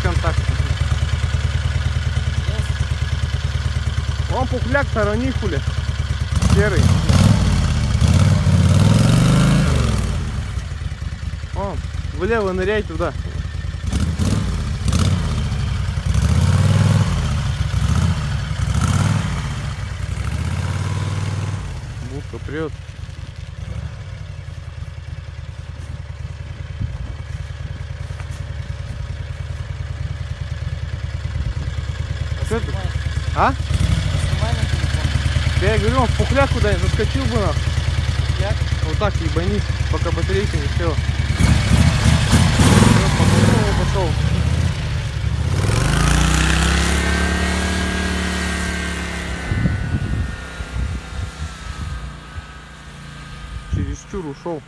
контакт. Он пухляк, сторони хули. Серый. О, влево ныряй туда. Будка прет. Что это? А? Я говорю, он в пухляк куда-нибудь заскочил бы нахуй. Пухляк? Вот так ебанись, пока батарейка не села. Пошел. Чересчур ушел.